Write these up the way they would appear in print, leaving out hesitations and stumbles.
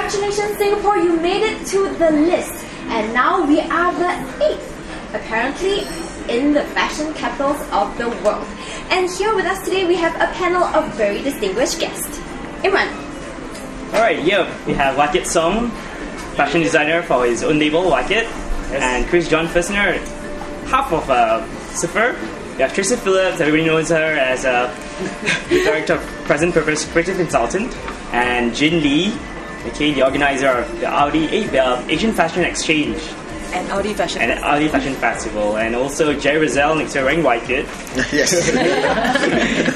Congratulations, Singapore, you made it to the list. And now we are the 8th, apparently, in the fashion capitals of the world. And here with us today, we have a panel of very distinguished guests. Imran. Alright, here we have Wykidd Song, fashion designer for his own label, Wykidd. Yes. And John Fussner, half of Cipher. We have Tracy Phillips, everybody knows her as a director of present purpose creative consultant. And Tjin Lee, aka the organizer of the Asian Fashion Exchange. And Audi Fashion Festival. And also Gerry Rezel, next to wearing Wykidd. Yes.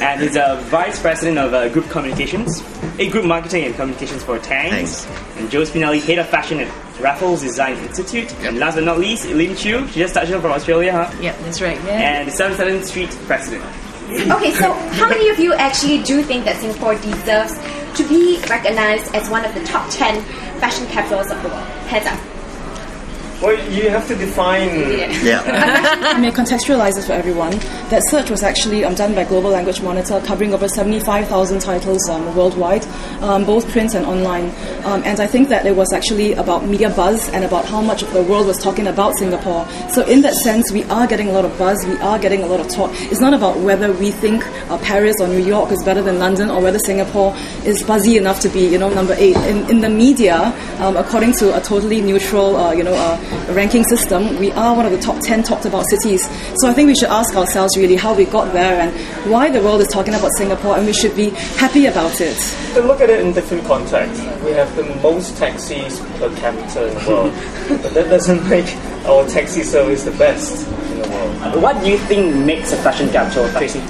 And he's a vice president of group communications, group marketing and communications for Thanks. And Joe Spinelli, head of fashion at Raffles Design Institute. Yep. And last but not least, Elim Chew. She just touched on from Australia, huh? Yeah, that's right. Yeah. And the 77th Street president. Okay, so how many of you actually do think that Singapore deserves to be recognized as one of the top 10 fashion capitals of the world? Heads up. Well, you have to define... I may contextualize this for everyone. That search was actually done by Global Language Monitor, covering over 75,000 titles worldwide, both print and online. And I think that it was actually about media buzz and about how much of the world was talking about Singapore. So in that sense, we are getting a lot of buzz, we are getting a lot of talk. It's not about whether we think Paris or New York is better than London, or whether Singapore is buzzy enough to be, number 8. In the media, according to a totally neutral, ranking system, we are one of the top 10 talked about cities. So I think we should ask ourselves really how we got there and why the world is talking about Singapore, and we should be happy about it. To look at it in different contexts, we have the most taxis per capita in the world, but that doesn't make our taxi service the best in the world. What do you think makes a fashion capital, Tracy?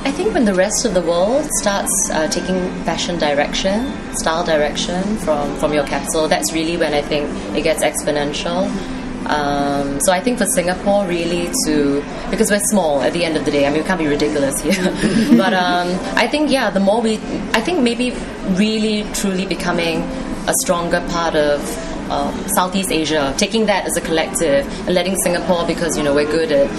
I think when the rest of the world starts taking fashion direction, style direction from your capital, that's really when I think it gets exponential. So I think for Singapore really because we're small at the end of the day, I mean we can't be ridiculous here, but I think maybe really truly becoming a stronger part of Southeast Asia, taking that as a collective and letting Singapore, because we're good at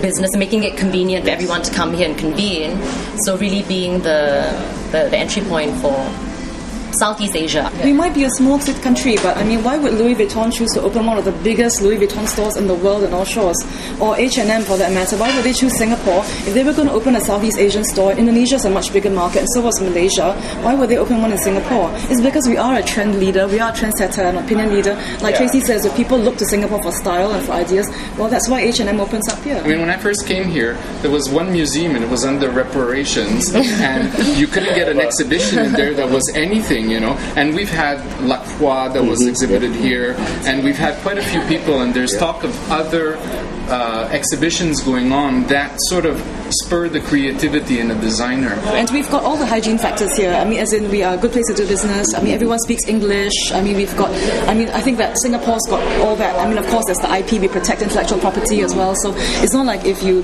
business and making it convenient for everyone to come here and convene, so really being the entry point for Southeast Asia. We might be a small country, but I mean, why would Louis Vuitton choose to open one of the biggest Louis Vuitton stores in the world in all shores? Or H&M for that matter, why would they choose Singapore? If they were going to open a Southeast Asian store, Indonesia is a much bigger market, and so was Malaysia. Why would they open one in Singapore? It's because we are a trend leader, we are a trendsetter, an opinion leader. Like Tracy says, if people look to Singapore for style and for ideas, well, that's why H&M opens up here. I mean, when I first came here, there was one museum and it was under reparations, and you couldn't get an exhibition in there that was anything, and we've had La Croix that was exhibited here, and we've had quite a few people, and there's talk of other exhibitions going on that sort of spur the creativity in a designer. And we've got all the hygiene factors here. I mean, as in we are a good place to do business. I mean, everyone speaks English. I mean, I think that Singapore's got all that. I mean, of course, there's the IP. We protect intellectual property as well. So it's not like if you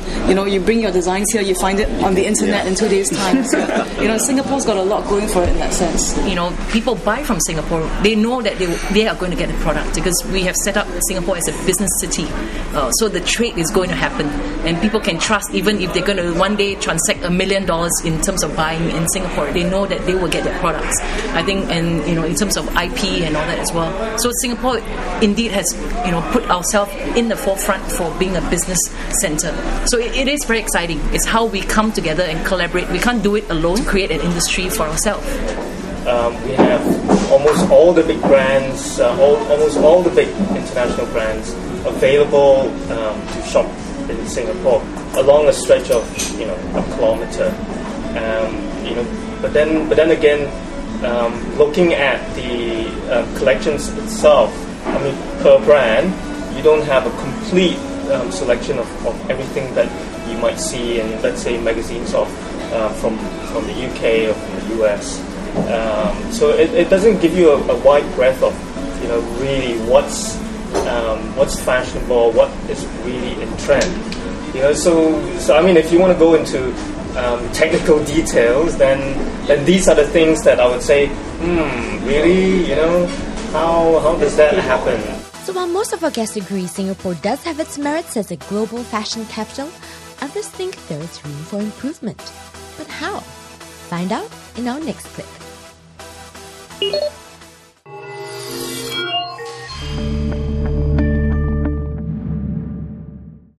bring your designs here, you find it on the internet in 2 days' time. So, Singapore's got a lot going for it in that sense. People buy from Singapore. They know that they are going to get the product because we have set up Singapore as a business city. So the trade is going to happen, and people can trust, even if they're going to one day transact $1 million in terms of buying in Singapore, they know that they will get their products. I think, and in terms of IP and all that as well. So Singapore indeed has put ourselves in the forefront for being a business center. So it is very exciting. It's how we come together and collaborate. We can't do it alone to create an industry for ourselves. We have almost all the big brands, almost all the big international brands available to shop in Singapore along a stretch of a kilometer. But then again, looking at the collections itself, I mean, per brand, you don't have a complete selection of everything that you might see in, let's say, magazines from the UK or from the US. So it doesn't give you a wide breadth of really what's fashionable, what is really in trend. So I mean, if you want to go into technical details, then these are the things that I would say, really, how does that happen? So while most of our guests agree Singapore does have its merits as a global fashion capital, others think there is room for improvement. But how? Find out in our next clip. Bye.